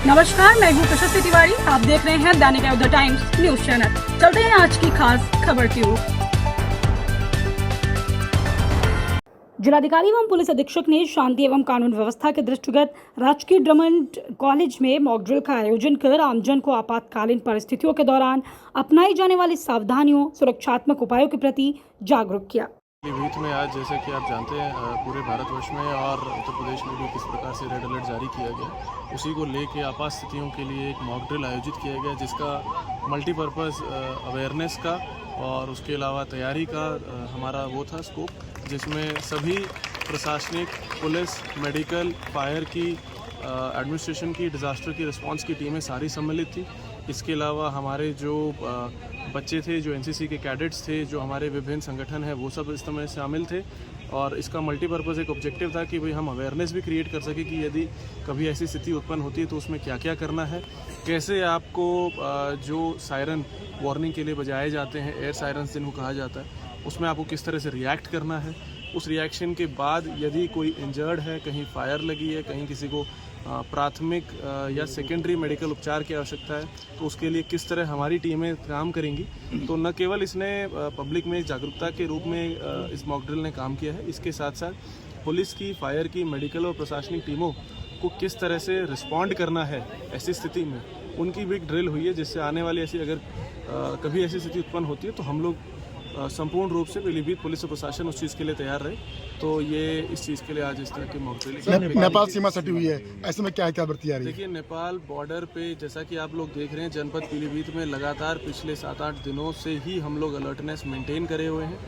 नमस्कार, मैं हूँ प्रशस्ति तिवारी। आप देख रहे हैं दैनिक द टाइम्स न्यूज चैनल। चलते हैं आज की खास खबर की ओर। जिलाधिकारी एवं पुलिस अधीक्षक ने शांति एवं कानून व्यवस्था के दृष्टिगत राजकीय ड्रमंड कॉलेज में मॉक ड्रिल का आयोजन कर आमजन को आपातकालीन परिस्थितियों के दौरान अपनाई जाने वाली सावधानियों, सुरक्षात्मक उपायों के प्रति जागरूक किया। पीलीभीत में आज जैसे कि आप जानते हैं पूरे भारतवर्ष में और उत्तर प्रदेश में भी किस प्रकार से रेड अलर्ट जारी किया गया, उसी को लेके आपात स्थितियों के लिए एक मॉक ड्रिल आयोजित किया गया, जिसका मल्टीपर्पज़ अवेयरनेस का और उसके अलावा तैयारी का हमारा वो था स्कोप, जिसमें सभी प्रशासनिक, पुलिस, मेडिकल, फायर की, एडमिनिस्ट्रेशन की, डिज़ास्टर की रिस्पांस की टीमें सारी सम्मिलित थी। इसके अलावा हमारे जो बच्चे थे, जो एनसीसी के कैडेट्स थे, जो हमारे विभिन्न संगठन हैं, वो सब इस समय शामिल थे। और इसका मल्टीपर्पज़ एक ऑब्जेक्टिव था कि भाई हम अवेयरनेस भी क्रिएट कर सके कि यदि कभी ऐसी स्थिति उत्पन्न होती है तो उसमें क्या क्या करना है, कैसे आपको जो सायरन वार्निंग के लिए बजाए जाते हैं, एयर सायरन जिनको कहा जाता है, उसमें आपको किस तरह से रिएक्ट करना है। उस रिएक्शन के बाद यदि कोई इंजर्ड है, कहीं फायर लगी है, कहीं किसी को प्राथमिक या सेकेंडरी मेडिकल उपचार की आवश्यकता है, तो उसके लिए किस तरह हमारी टीमें काम करेंगी। तो न केवल इसने पब्लिक में जागरूकता के रूप में इस मॉक ड्रिल ने काम किया है, इसके साथ साथ पुलिस की, फायर की, मेडिकल और प्रशासनिक टीमों को किस तरह से रिस्पॉन्ड करना है ऐसी स्थिति में, उनकी भी ड्रिल हुई है, जिससे आने वाली ऐसी अगर कभी ऐसी स्थिति उत्पन्न होती है तो हम लोग संपूर्ण रूप से पीलीभीत पुलिस और प्रशासन उस चीज़ के लिए तैयार रहे। तो ये इस चीज़ के लिए आज इस तरह के मॉक ड्रिल। नेपाल सीमा सटी हुई है, ऐसे में क्या बरती आ रही है? देखिए, नेपाल बॉर्डर पे जैसा कि आप लोग देख रहे हैं, जनपद पीलीभीत में लगातार पिछले 7-8 दिनों से ही हम लोग अलर्टनेस मेंटेन करे हुए हैं।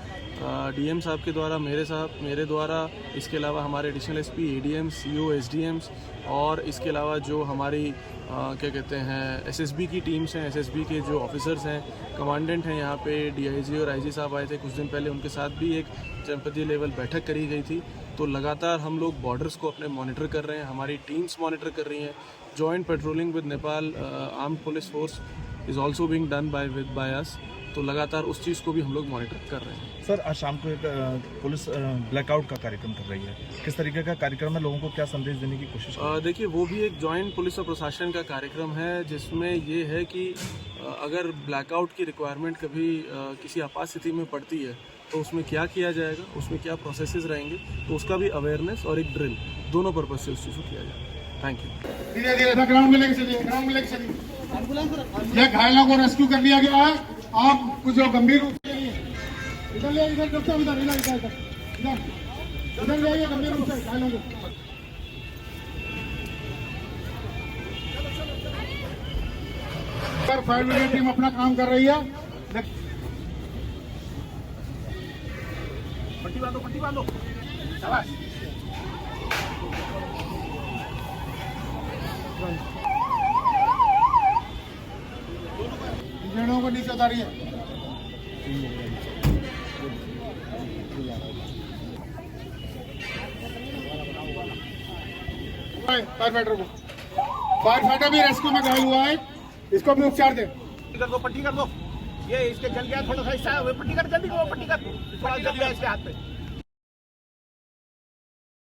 डीएम साहब के द्वारा, मेरे द्वारा, इसके अलावा हमारे additional SP, ADM, CO, SDMs, और इसके अलावा जो हमारी क्या कहते हैं एसएसबी की टीम्स हैं, एसएसबी के जो ऑफिसर्स हैं, कमांडेंट हैं, यहाँ पे डीआईजी और आईजी साहब आए थे कुछ दिन पहले, उनके साथ भी एक जनपदीय लेवल बैठक करी गई थी। तो लगातार हम लोग बॉर्डर्स को अपने मॉनिटर कर रहे हैं, हमारी टीम्स मॉनिटर कर रही हैं। Joint patrolling with Nepal armed police force is also being done by us. तो लगातार उस चीज़ को भी हम लोग मॉनिटर कर रहे हैं। सर, आज शाम को एक पुलिस ब्लैकआउट का कार्यक्रम कर रही है, किस तरीके का कार्यक्रम है, लोगों को क्या संदेश देने की कोशिश? देखिए, वो भी एक जॉइंट पुलिस और प्रशासन का कार्यक्रम है, जिसमें ये है कि अगर ब्लैकआउट की रिक्वायरमेंट कभी किसी आपात स्थिति में पड़ती है तो उसमें क्या किया जाएगा, उसमें क्या प्रोसेसेस रहेंगे, तो उसका भी अवेयरनेस और एक ड्रिल, दोनों पर्पज से उस चीज़ को किया जाएगा। Thank you. धीरे-धीरे ग्राउंड में लेके चलिए। यह घायलों को रेस्क्यू कर लिया गया है। आप कुछ जो गंभीर रूप से इधर ले, इधर करते हो, इधर ले आइए गंभीर रूप से घायलों को। फायर ब्रिगेड टीम अपना काम कर रही है। पट्टी बांधो शाबाश। इंजनों को नीचे उतारिए। फायर फाइटर भी रेस्क्यू में घायल हुआ है, इसको भी उपचार दे। पट्टी कर दो, ये इसके जल गया थोड़ा सा हिस्सा है, पट्टी कर, जल्दी करो, पट्टी कर, थोड़ा जल गया इसके हाथ पे।